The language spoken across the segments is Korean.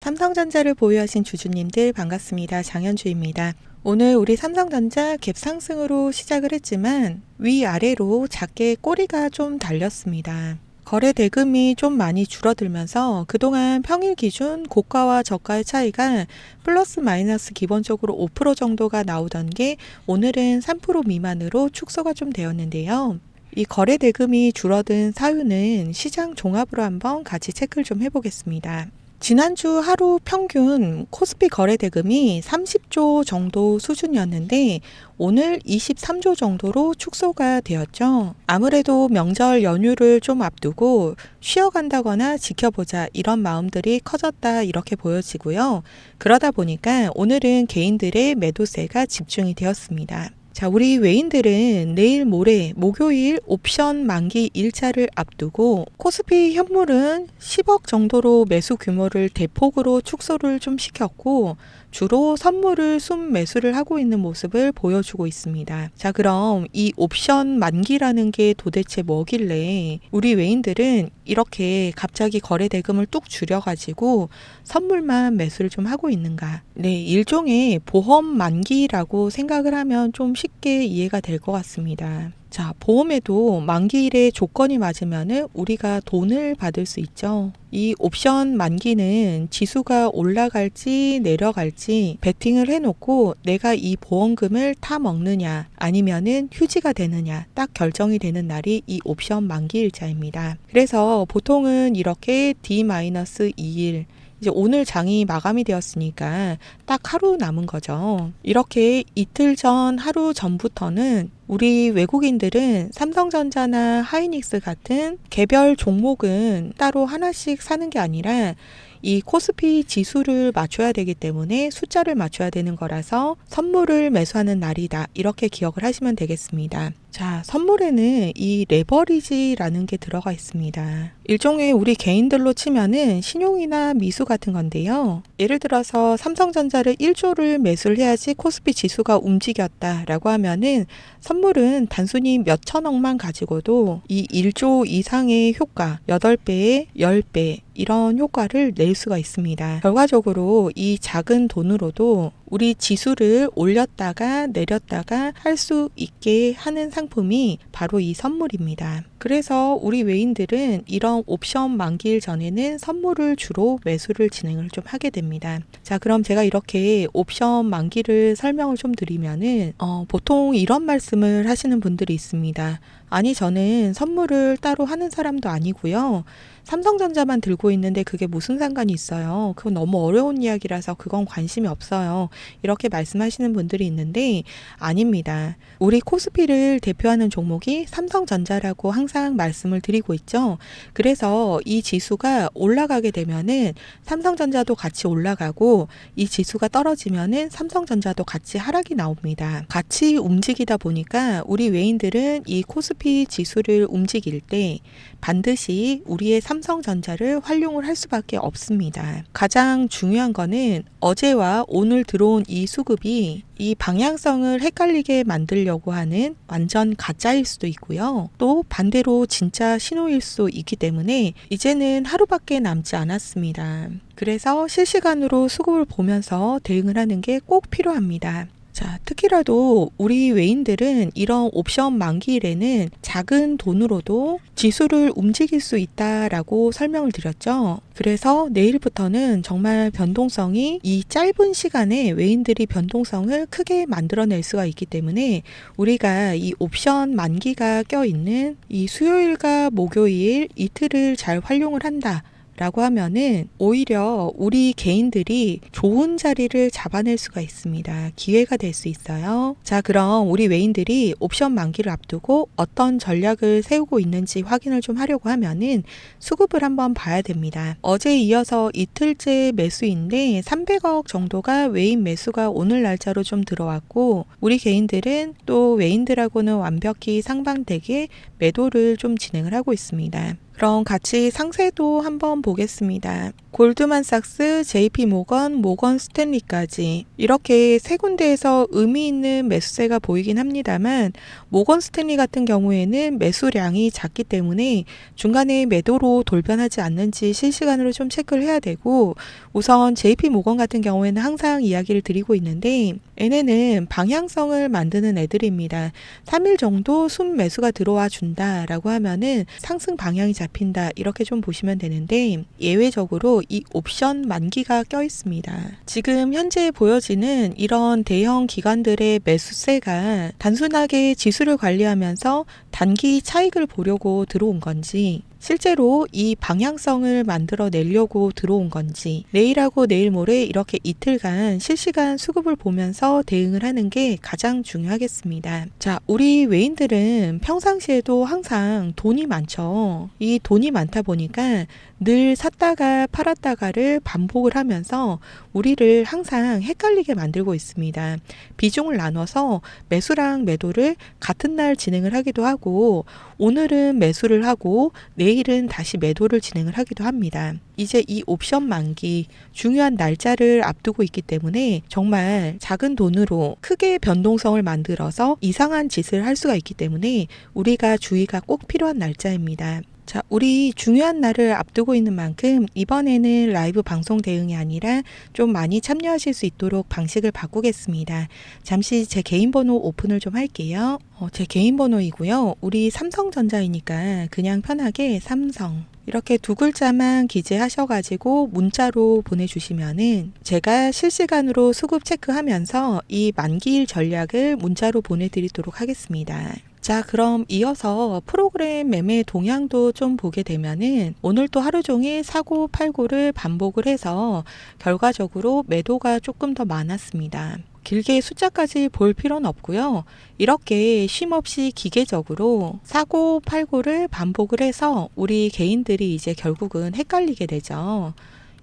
삼성전자를 보유하신 주주님들 반갑습니다. 장현주입니다. 오늘 우리 삼성전자 갭 상승으로 시작을 했지만 위아래로 작게 꼬리가 좀 달렸습니다. 거래 대금이 좀 많이 줄어들면서 그동안 평일 기준 고가와 저가의 차이가 플러스 마이너스 기본적으로 5% 정도가 나오던 게 오늘은 3% 미만으로 축소가 좀 되었는데요. 이 거래 대금이 줄어든 사유는 시장 종합으로 한번 같이 체크를 좀 해보겠습니다. 지난주 하루 평균 코스피 거래 대금이 30조 정도 수준이었는데 오늘 23조 정도로 축소가 되었죠. 아무래도 명절 연휴를 좀 앞두고 쉬어간다거나 지켜보자 이런 마음들이 커졌다 이렇게 보여지고요. 그러다 보니까 오늘은 개인들의 매도세가 집중이 되었습니다. 자, 우리 외인들은 내일 모레 목요일 옵션 만기 일차를 앞두고 코스피 현물은 10억 정도로 매수 규모를 대폭으로 축소를 좀 시켰고 주로 선물을 순매수를 하고 있는 모습을 보여주고 있습니다. 자, 그럼 이 옵션 만기라는 게 도대체 뭐길래 우리 외인들은 이렇게 갑자기 거래 대금을 뚝 줄여가지고 선물만 매수를 좀 하고 있는가? 네, 일종의 보험 만기라고 생각을 하면 좀 쉽게 이해가 될 것 같습니다. 자, 보험에도 만기일에 조건이 맞으면 우리가 돈을 받을 수 있죠. 이 옵션 만기는 지수가 올라갈지 내려갈지 베팅을 해놓고 내가 이 보험금을 타 먹느냐 아니면은 휴지가 되느냐 딱 결정이 되는 날이 이 옵션 만기일자입니다. 그래서 보통은 이렇게 D-2일 이제 오늘 장이 마감이 되었으니까 딱 하루 남은 거죠. 이렇게 이틀 전, 하루 전부터는 우리 외국인들은 삼성전자나 하이닉스 같은 개별 종목은 따로 하나씩 사는 게 아니라 이 코스피 지수를 맞춰야 되기 때문에 숫자를 맞춰야 되는 거라서 선물을 매수하는 날이다. 이렇게 기억을 하시면 되겠습니다. 자, 선물에는 이 레버리지라는 게 들어가 있습니다. 일종의 우리 개인들로 치면은 신용이나 미수 같은 건데요. 예를 들어서 삼성전자를 1조를 매수를 해야지 코스피 지수가 움직였다라고 하면은 선물은 단순히 몇 천억만 가지고도 이 1조 이상의 효과, 8배, 10배 이런 효과를 낼 수가 있습니다. 결과적으로 이 작은 돈으로도 우리 지수를 올렸다가 내렸다가 할 수 있게 하는 상품이 바로 이 선물입니다. 그래서 우리 외인들은 이런 옵션 만기일 전에는 선물을 주로 매수를 진행을 좀 하게 됩니다. 자, 그럼 제가 이렇게 옵션 만기를 설명을 좀 드리면은 보통 이런 말씀을 하시는 분들이 있습니다. 아니, 저는 선물을 따로 하는 사람도 아니고요. 삼성전자만 들고 있는데 그게 무슨 상관이 있어요. 그건 너무 어려운 이야기라서 그건 관심이 없어요. 이렇게 말씀하시는 분들이 있는데 아닙니다. 우리 코스피를 대표하는 종목이 삼성전자라고 항상 말씀을 드리고 있죠. 그래서 이 지수가 올라가게 되면은 삼성전자도 같이 올라가고 이 지수가 떨어지면은 삼성전자도 같이 하락이 나옵니다. 같이 움직이다 보니까 우리 외인들은 이 코스피 지수를 움직일 때 반드시 우리의 삼성전자를 활용을 할 수밖에 없습니다. 가장 중요한 거는 어제와 오늘 들어온 이 수급이 이 방향성을 헷갈리게 만들려고 하는 완전 가짜일 수도 있고요. 또 반대로 진짜 신호일 수 있기 때문에 이제는 하루밖에 남지 않았습니다. 그래서 실시간으로 수급을 보면서 대응을 하는 게 꼭 필요합니다. 자, 특히라도 우리 외인들은 이런 옵션 만기일에는 작은 돈으로도 지수를 움직일 수 있다라고 설명을 드렸죠. 그래서 내일부터는 정말 변동성이 이 짧은 시간에 외인들이 변동성을 크게 만들어낼 수가 있기 때문에 우리가 이 옵션 만기가 껴있는 이 수요일과 목요일 이틀을 잘 활용을 한다. 라고 하면은 오히려 우리 개인들이 좋은 자리를 잡아낼 수가 있습니다. 기회가 될 수 있어요. 자, 그럼 우리 외인들이 옵션 만기를 앞두고 어떤 전략을 세우고 있는지 확인을 좀 하려고 하면은 수급을 한번 봐야 됩니다. 어제 이어서 이틀째 매수인데 300억 정도가 외인 매수가 오늘 날짜로 좀 들어왔고 우리 개인들은 또 외인들하고는 완벽히 상반되게 매도를 좀 진행을 하고 있습니다. 그럼 같이 상세도 한번 보겠습니다. 골드만삭스, JP모건, 모건 스탠리까지 이렇게 세 군데에서 의미 있는 매수세가 보이긴 합니다만 모건 스탠리 같은 경우에는 매수량이 작기 때문에 중간에 매도로 돌변하지 않는지 실시간으로 좀 체크를 해야 되고, 우선 JP모건 같은 경우에는 항상 이야기를 드리고 있는데 얘네는 방향성을 만드는 애들입니다. 3일 정도 순매수가 들어와 준다라고 하면은 상승 방향이 잡힌다, 이렇게 좀 보시면 되는데 예외적으로 이 옵션 만기가 껴 있습니다. 지금 현재 보여지는 이런 대형 기관들의 매수세가 단순하게 지수를 관리하면서 단기 차익을 보려고 들어온 건지, 실제로 이 방향성을 만들어 내려고 들어온 건지, 내일하고 내일 모레 이렇게 이틀간 실시간 수급을 보면서 대응을 하는 게 가장 중요하겠습니다. 자, 우리 외인들은 평상시에도 항상 돈이 많죠. 이 돈이 많다 보니까 늘 샀다가 팔았다가를 반복을 하면서 우리를 항상 헷갈리게 만들고 있습니다. 비중을 나눠서 매수랑 매도를 같은 날 진행을 하기도 하고, 오늘은 매수를 하고 내일은 다시 매도를 진행을 하기도 합니다. 이제 이 옵션 만기 중요한 날짜를 앞두고 있기 때문에 정말 작은 돈으로 크게 변동성을 만들어서 이상한 짓을 할 수가 있기 때문에 우리가 주의가 꼭 필요한 날짜입니다. 자, 우리 중요한 날을 앞두고 있는 만큼 이번에는 라이브 방송 대응이 아니라 좀 많이 참여하실 수 있도록 방식을 바꾸겠습니다. 잠시 제 개인 번호 오픈을 좀 할게요. 제 개인 번호이고요. 우리 삼성전자이니까 그냥 편하게 삼성 이렇게 두 글자만 기재하셔가지고 문자로 보내주시면은 제가 실시간으로 수급 체크하면서 이 만기일 전략을 문자로 보내드리도록 하겠습니다. 자, 그럼 이어서 프로그램 매매 동향도 좀 보게 되면은 오늘 또 하루 종일 사고 팔고를 반복을 해서 결과적으로 매도가 조금 더 많았습니다. 길게 숫자까지 볼 필요는 없고요. 이렇게 쉼없이 기계적으로 사고 팔고를 반복을 해서 우리 개인들이 이제 결국은 헷갈리게 되죠.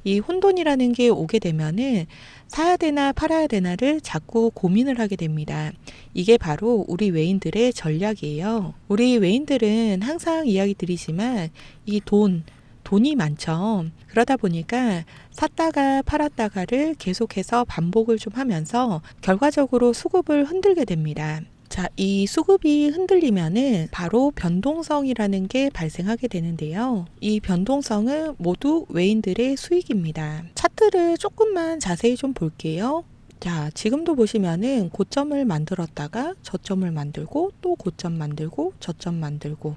이 혼돈이라는 게 오게 되면은 사야 되나 팔아야 되나를 자꾸 고민을 하게 됩니다. 이게 바로 우리 외인들의 전략이에요. 우리 외인들은 항상 이야기 드리지만 이 돈이 많죠. 그러다 보니까 샀다가 팔았다가를 계속해서 반복을 좀 하면서 결과적으로 수급을 흔들게 됩니다. 자, 이 수급이 흔들리면은 바로 변동성이라는 게 발생하게 되는데요. 이 변동성은 모두 외인들의 수익입니다. 차트를 조금만 자세히 좀 볼게요. 자, 지금도 보시면은 고점을 만들었다가 저점을 만들고 또 고점 만들고 저점 만들고,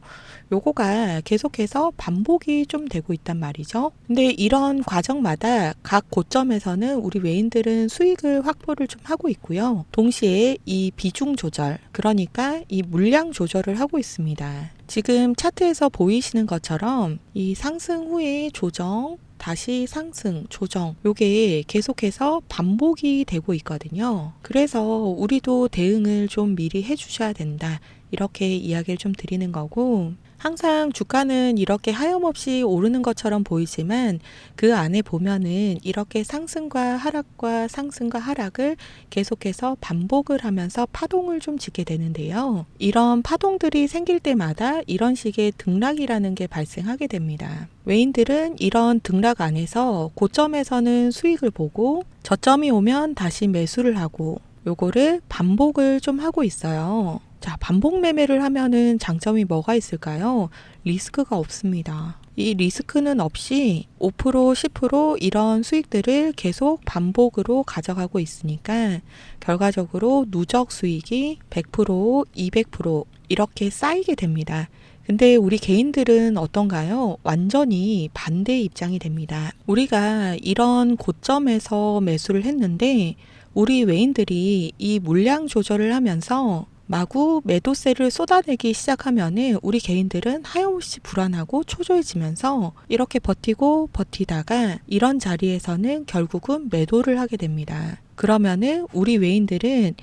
요거가 계속해서 반복이 좀 되고 있단 말이죠. 근데 이런 과정마다 각 고점에서는 우리 외인들은 수익을 확보를 좀 하고 있고요. 동시에 이 비중 조절, 그러니까 이 물량 조절을 하고 있습니다. 지금 차트에서 보이시는 것처럼 이 상승 후에 조정, 다시 상승, 조정, 요게 계속해서 반복이 되고 있거든요. 그래서 우리도 대응을 좀 미리 해주셔야 된다, 이렇게 이야기를 좀 드리는 거고, 항상 주가는 이렇게 하염없이 오르는 것처럼 보이지만 그 안에 보면은 이렇게 상승과 하락과 상승과 하락을 계속해서 반복을 하면서 파동을 좀 짓게 되는데요. 이런 파동들이 생길 때마다 이런 식의 등락이라는 게 발생하게 됩니다. 외인들은 이런 등락 안에서 고점에서는 수익을 보고 저점이 오면 다시 매수를 하고, 요거를 반복을 좀 하고 있어요. 자, 반복 매매를 하면은 장점이 뭐가 있을까요? 리스크가 없습니다. 이 리스크는 없이 5%, 10% 이런 수익들을 계속 반복으로 가져가고 있으니까 결과적으로 누적 수익이 100%, 200% 이렇게 쌓이게 됩니다. 근데 우리 개인들은 어떤가요? 완전히 반대의 입장이 됩니다. 우리가 이런 고점에서 매수를 했는데 우리 외인들이 이 물량 조절을 하면서 마구 매도세를 쏟아내기 시작하면은 우리 개인들은 하염없이 불안하고 초조해지면서 이렇게 버티고 버티다가 이런 자리에서는 결국은 매도를 하게 됩니다. 그러면은 우리 외인들은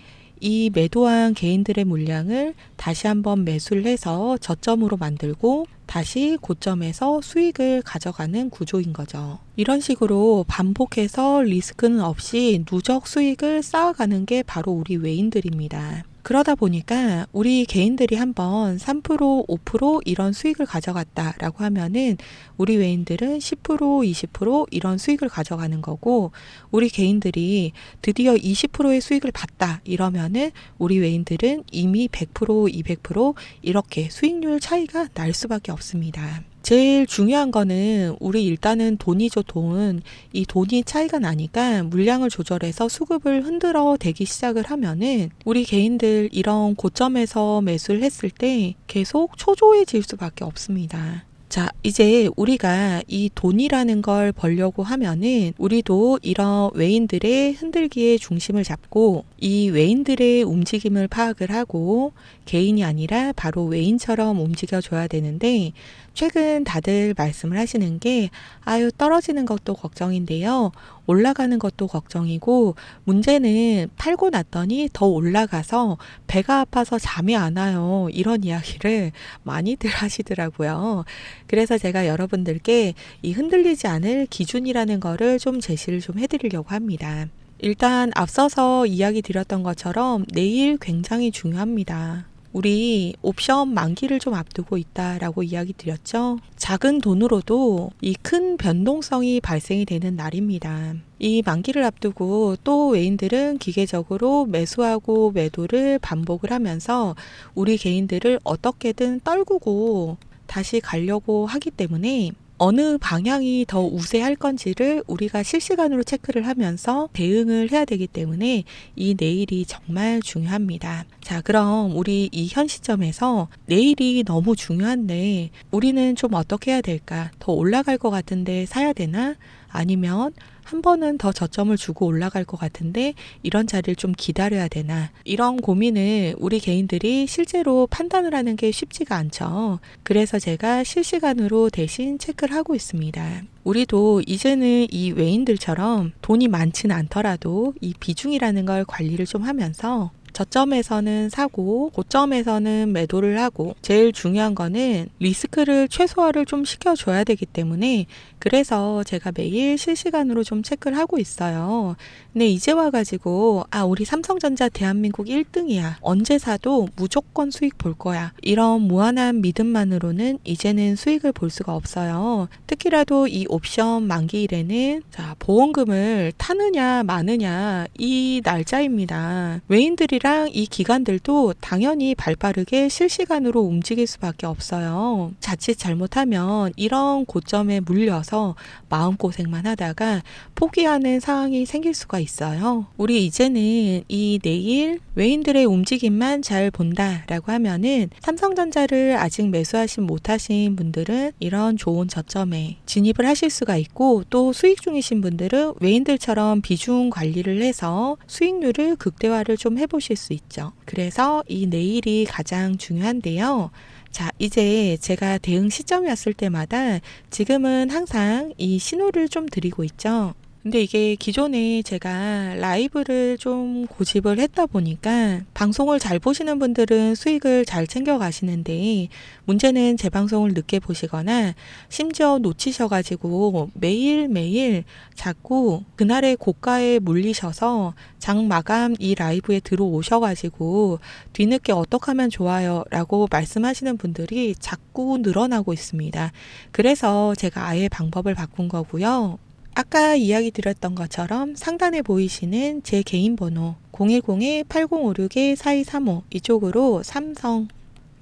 이 매도한 개인들의 물량을 다시 한번 매수를 해서 저점으로 만들고 다시 고점에서 수익을 가져가는 구조인 거죠. 이런 식으로 반복해서 리스크는 없이 누적 수익을 쌓아가는 게 바로 우리 외인들입니다. 그러다 보니까 우리 개인들이 한번 3%, 5% 이런 수익을 가져갔다라고 하면은 우리 외인들은 10%, 20% 이런 수익을 가져가는 거고, 우리 개인들이 드디어 20%의 수익을 봤다 이러면은 우리 외인들은 이미 100%, 200% 이렇게 수익률 차이가 날 수밖에 없습니다. 제일 중요한 거는 우리 일단은 돈이죠, 돈. 이 돈이 차이가 나니까 물량을 조절해서 수급을 흔들어 대기 시작을 하면은 우리 개인들 이런 고점에서 매수를 했을 때 계속 초조해질 수밖에 없습니다. 자, 이제 우리가 이 돈이라는 걸 벌려고 하면은 우리도 이런 외인들의 흔들기의 중심을 잡고 이 외인들의 움직임을 파악을 하고 개인이 아니라 바로 외인처럼 움직여줘야 되는데, 최근 다들 말씀을 하시는 게 아유, 떨어지는 것도 걱정인데요, 올라가는 것도 걱정이고, 문제는 팔고 났더니 더 올라가서 배가 아파서 잠이 안 와요, 이런 이야기를 많이들 하시더라고요. 그래서 제가 여러분들께 이 흔들리지 않을 기준이라는 거를 좀 제시를 좀 해드리려고 합니다. 일단 앞서서 이야기 드렸던 것처럼 내일 굉장히 중요합니다. 우리 옵션 만기를 좀 앞두고 있다라고 이야기 드렸죠. 작은 돈으로도 이 큰 변동성이 발생이 되는 날입니다. 이 만기를 앞두고 또 외인들은 기계적으로 매수하고 매도를 반복을 하면서 우리 개인들을 어떻게든 떨구고 다시 가려고 하기 때문에 어느 방향이 더 우세할 건지를 우리가 실시간으로 체크를 하면서 대응을 해야 되기 때문에 이 내일이 정말 중요합니다. 자, 그럼 우리 이 현 시점에서 내일이 너무 중요한데 우리는 좀 어떻게 해야 될까? 더 올라갈 것 같은데 사야 되나? 아니면 한 번은 더 저점을 주고 올라갈 것 같은데 이런 자리를 좀 기다려야 되나, 이런 고민을 우리 개인들이 실제로 판단을 하는 게 쉽지가 않죠. 그래서 제가 실시간으로 대신 체크를 하고 있습니다. 우리도 이제는 이 외인들처럼 돈이 많지는 않더라도 이 비중이라는 걸 관리를 좀 하면서 저점에서는 사고 고점에서는 매도를 하고, 제일 중요한 거는 리스크를 최소화를 좀 시켜줘야 되기 때문에 그래서 제가 매일 실시간으로 좀 체크를 하고 있어요. 근데 이제 와가지고 우리 삼성전자 대한민국 1등이야, 언제 사도 무조건 수익 볼 거야, 이런 무한한 믿음만으로는 이제는 수익을 볼 수가 없어요. 특히라도 이 옵션 만기일에는 보험금을 타느냐 마느냐 이 날짜입니다. 외인들이랑 이 기관들도 당연히 발빠르게 실시간으로 움직일 수밖에 없어요. 자칫 잘못하면 이런 고점에 물려서 마음고생만 하다가 포기하는 상황이 생길 수가 있어요. 우리 이제는 이 내일 외인들의 움직임만 잘 본다라고 하면은 삼성전자를 아직 매수하신 못하신 분들은 이런 좋은 저점에 진입을 하실 수가 있고, 또 수익 중이신 분들은 외인들처럼 비중 관리를 해서 수익률을 극대화를 좀 해보실 수 있죠. 그래서 이 내일이 가장 중요한데요. 자, 이제 제가 대응 시점이 왔을 때마다 지금은 항상 이 신호를 좀 드리고 있죠. 근데 이게 기존에 제가 라이브를 좀 고집을 했다 보니까 방송을 잘 보시는 분들은 수익을 잘 챙겨 가시는데, 문제는 제 방송을 늦게 보시거나 심지어 놓치셔가지고 매일매일 자꾸 그날의 고가에 물리셔서 장 마감 이 라이브에 들어오셔가지고 뒤늦게 어떻게 하면 좋아요 라고 말씀하시는 분들이 자꾸 늘어나고 있습니다. 그래서 제가 아예 방법을 바꾼 거고요. 아까 이야기 드렸던 것처럼 상단에 보이시는 제 개인 번호 010-8056-4235 이쪽으로 삼성,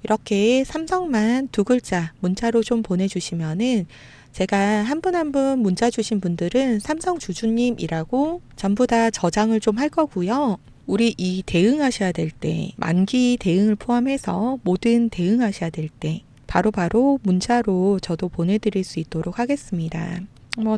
이렇게 삼성만 두 글자 문자로 좀 보내주시면은 제가 한 분 한 분 문자 주신 분들은 삼성 주주님이라고 전부 다 저장을 좀 할 거고요. 우리 이 대응하셔야 될 때, 만기 대응을 포함해서 모든 대응하셔야 될 때 바로바로 문자로 저도 보내드릴 수 있도록 하겠습니다.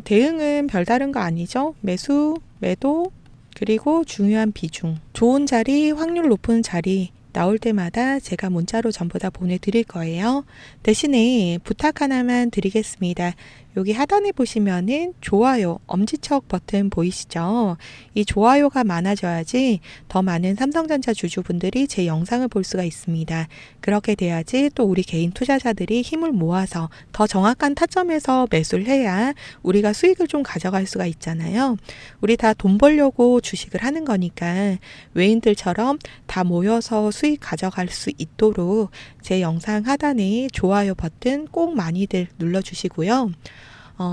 대응은 별다른 거 아니죠. 매수, 매도, 그리고 중요한 비중, 좋은 자리, 확률 높은 자리 나올 때마다 제가 문자로 전부 다 보내드릴 거예요. 대신에 부탁 하나만 드리겠습니다. 여기 하단에 보시면은 좋아요, 엄지척 버튼 보이시죠? 이 좋아요가 많아져야지 더 많은 삼성전자 주주분들이 제 영상을 볼 수가 있습니다. 그렇게 돼야지 또 우리 개인 투자자들이 힘을 모아서 더 정확한 타점에서 매수를 해야 우리가 수익을 좀 가져갈 수가 있잖아요. 우리 다 돈 벌려고 주식을 하는 거니까 외인들처럼 다 모여서 수익 가져갈 수 있도록 제 영상 하단에 좋아요 버튼 꼭 많이들 눌러주시고요.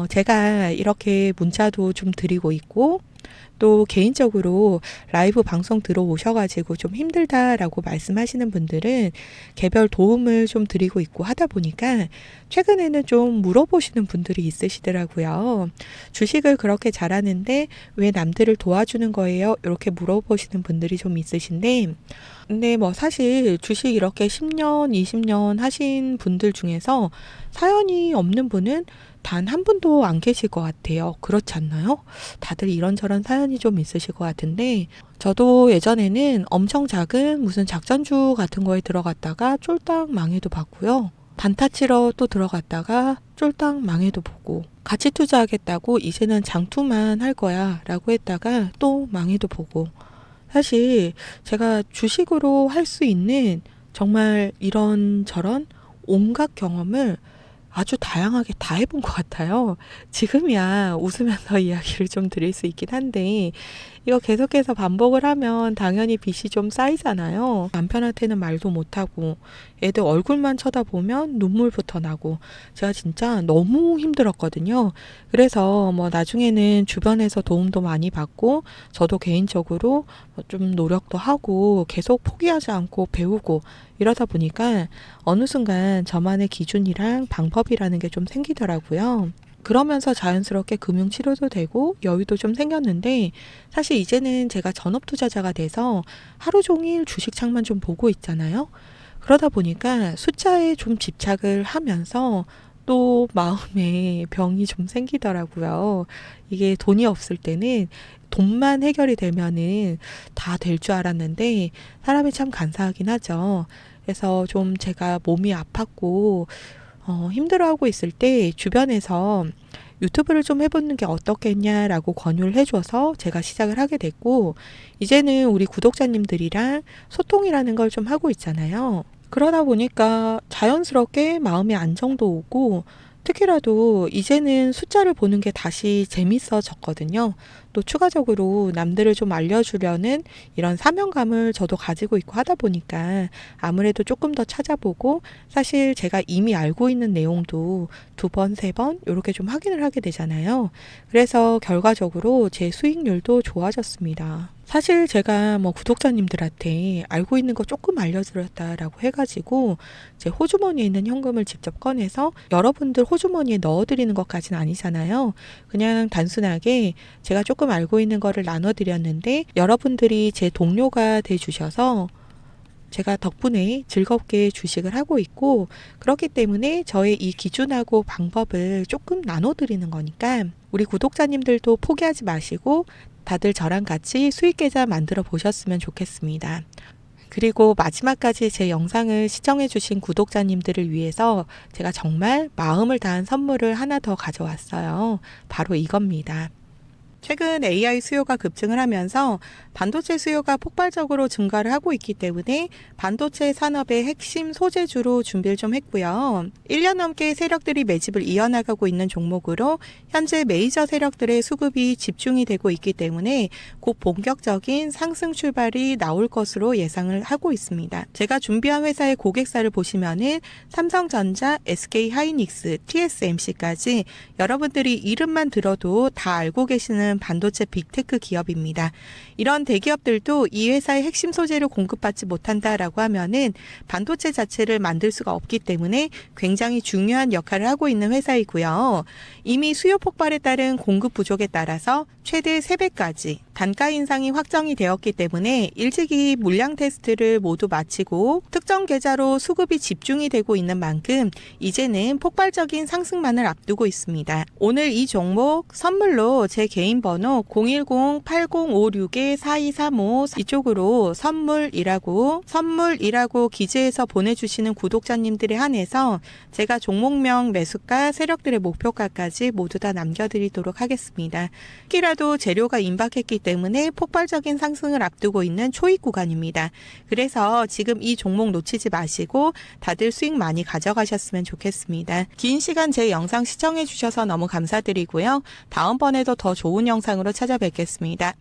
제가 이렇게 문자도 좀 드리고 있고 또 개인적으로 라이브 방송 들어오셔가지고 좀 힘들다라고 말씀하시는 분들은 개별 도움을 좀 드리고 있고 하다 보니까 최근에는 좀 물어보시는 분들이 있으시더라고요. 주식을 그렇게 잘하는데 왜 남들을 도와주는 거예요? 이렇게 물어보시는 분들이 좀 있으신데 근데 뭐 사실 주식 이렇게 10년, 20년 하신 분들 중에서 사연이 없는 분은 단 한 분도 안 계실 것 같아요. 그렇지 않나요? 다들 이런저런 사연이 좀 있으실 것 같은데 저도 예전에는 엄청 작은 무슨 작전주 같은 거에 들어갔다가 쫄딱 망해도 봤고요. 단타 치러 또 들어갔다가 쫄딱 망해도 보고 가치 투자하겠다고 이제는 장투만 할 거야 라고 했다가 또 망해도 보고 사실 제가 주식으로 할 수 있는 정말 이런저런 온갖 경험을 아주 다양하게 다 해본 것 같아요. 지금이야 웃으면서 이야기를 좀 드릴 수 있긴 한데 이거 계속해서 반복을 하면 당연히 빚이 좀 쌓이잖아요. 남편한테는 말도 못하고 애들 얼굴만 쳐다보면 눈물부터 나고 제가 진짜 너무 힘들었거든요. 그래서 뭐 나중에는 주변에서 도움도 많이 받고 저도 개인적으로 좀 노력도 하고 계속 포기하지 않고 배우고 이러다 보니까 어느 순간 저만의 기준이랑 방법이라는 게 좀 생기더라고요. 그러면서 자연스럽게 금융치료도 되고 여유도 좀 생겼는데 사실 이제는 제가 전업투자자가 돼서 하루 종일 주식창만 좀 보고 있잖아요. 그러다 보니까 숫자에 좀 집착을 하면서 또 마음에 병이 좀 생기더라고요. 이게 돈이 없을 때는 돈만 해결이 되면은 다 될 줄 알았는데 사람이 참 간사하긴 하죠. 그래서 좀 제가 몸이 아팠고 힘들어하고 있을 때 주변에서 유튜브를 좀 해보는 게 어떻겠냐라고 권유를 해줘서 제가 시작을 하게 됐고 이제는 우리 구독자님들이랑 소통이라는 걸 좀 하고 있잖아요. 그러다 보니까 자연스럽게 마음의 안정도 오고 특히라도 이제는 숫자를 보는 게 다시 재밌어졌거든요. 또 추가적으로 남들을 좀 알려주려는 이런 사명감을 저도 가지고 있고 하다 보니까 아무래도 조금 더 찾아보고 사실 제가 이미 알고 있는 내용도 2번, 3번 이렇게 좀 확인을 하게 되잖아요. 그래서 결과적으로 제 수익률도 좋아졌습니다. 사실 제가 뭐 구독자님들한테 알고 있는 거 조금 알려드렸다라고 해가지고 제 호주머니에 있는 현금을 직접 꺼내서 여러분들 호주머니에 넣어드리는 것까지는 아니잖아요. 그냥 단순하게 제가 조금 알고 있는 거를 나눠드렸는데 여러분들이 제 동료가 돼주셔서 제가 덕분에 즐겁게 주식을 하고 있고 그렇기 때문에 저의 이 기준하고 방법을 조금 나눠드리는 거니까 우리 구독자님들도 포기하지 마시고 다들 저랑 같이 수익 계좌 만들어 보셨으면 좋겠습니다. 그리고 마지막까지 제 영상을 시청해 주신 구독자님들을 위해서 제가 정말 마음을 다한 선물을 하나 더 가져왔어요. 바로 이겁니다. 최근 AI 수요가 급증을 하면서 반도체 수요가 폭발적으로 증가를 하고 있기 때문에 반도체 산업의 핵심 소재주로 준비를 좀 했고요. 1년 넘게 세력들이 매집을 이어나가고 있는 종목으로 현재 메이저 세력들의 수급이 집중이 되고 있기 때문에 곧 본격적인 상승 출발이 나올 것으로 예상을 하고 있습니다. 제가 준비한 회사의 고객사를 보시면은 삼성전자, SK하이닉스, TSMC까지 여러분들이 이름만 들어도 다 알고 계시는 반도체 빅테크 기업입니다. 이런 대기업들도 이 회사의 핵심 소재를 공급받지 못한다라고 하면은 반도체 자체를 만들 수가 없기 때문에 굉장히 중요한 역할을 하고 있는 회사이고요. 이미 수요 폭발에 따른 공급 부족에 따라서 최대 3배까지 단가 인상이 확정이 되었기 때문에 일찍이 물량 테스트를 모두 마치고 특정 계좌로 수급이 집중이 되고 있는 만큼 이제는 폭발적인 상승만을 앞두고 있습니다. 오늘 이 종목 선물로 제 개인 번호 010-8056-4235 이쪽으로 선물이라고 기재해서 보내주시는 구독자님들에 한해서 제가 종목명, 매수가, 세력들의 목표가까지 모두 다 남겨드리도록 하겠습니다. 특히라도 재료가 임박했기 때문에 폭발적인 상승을 앞두고 있는 초입 구간입니다. 그래서 지금 이 종목 놓치지 마시고 다들 수익 많이 가져가셨으면 좋겠습니다. 긴 시간 제 영상 시청해 주셔서 너무 감사드리고요. 다음번에도 더 좋은 영상으로 찾아뵙겠습니다.